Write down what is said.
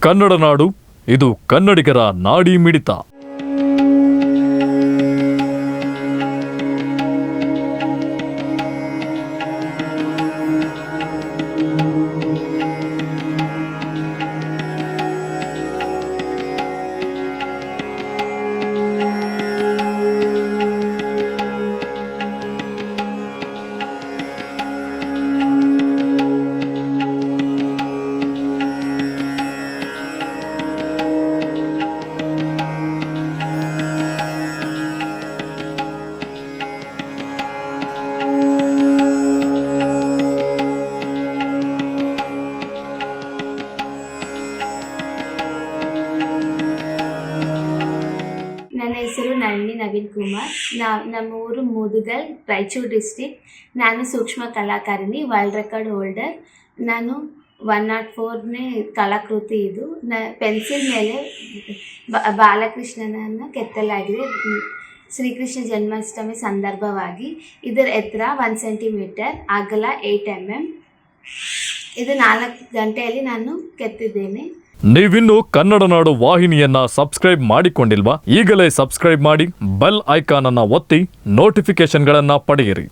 ಕನ್ನಡ ನಾಡು, ಇದು ಕನ್ನಡಿಗರ ನಾಡಿ ಮಿಡಿತ. ನನ್ನ ಹೆಸರು ನಳಿನಿ ನವೀನ್ ಕುಮಾರ್. ನಮ್ಮ ಊರು ಮುದುಗಲ್, ರಾಯಚೂರು ಡಿಸ್ಟಿಕ್. ನಾನು ಸೂಕ್ಷ್ಮ ಕಲಾಕಾರಿಣಿ, ವರ್ಲ್ಡ್ ರೆಕಾರ್ಡ್ ಹೋಲ್ಡರ್. ನಾನು 104ನೇ ಕಲಾಕೃತಿ. ಇದು ಪೆನ್ಸಿಲ್ ಮೇಲೆ ಬಾಲಕೃಷ್ಣನನ್ನು ಕೆತ್ತಲಾಗಿದೆ ಶ್ರೀಕೃಷ್ಣ ಜನ್ಮಾಷ್ಟಮಿ ಸಂದರ್ಭವಾಗಿ. ಇದರ ಎತ್ತರ 1 ಸೆಂಟಿಮೀಟರ್, ಅಗಲ 8 mm. ಇದು 4 ಗಂಟೆಯಲ್ಲಿ ನಾನು ಕೆತ್ತಿದ್ದೇನೆ. ನೀವಿನ್ನು ಕನ್ನಡ ನಾಡು ವಾಹಿನಿಯನ್ನ ಸಬ್ಸ್ಕ್ರೈಬ್ ಮಾಡಿಕೊಂಡಿಲ್ವಾ? ಈಗಲೇ ಸಬ್ಸ್ಕ್ರೈಬ್ ಮಾಡಿ, ಬೆಲ್ ಐಕಾನ್ ಅನ್ನ ಒತ್ತಿ ನೋಟಿಫಿಕೇಶನ್ಗಳನ್ನ ಪಡೆಯಿರಿ.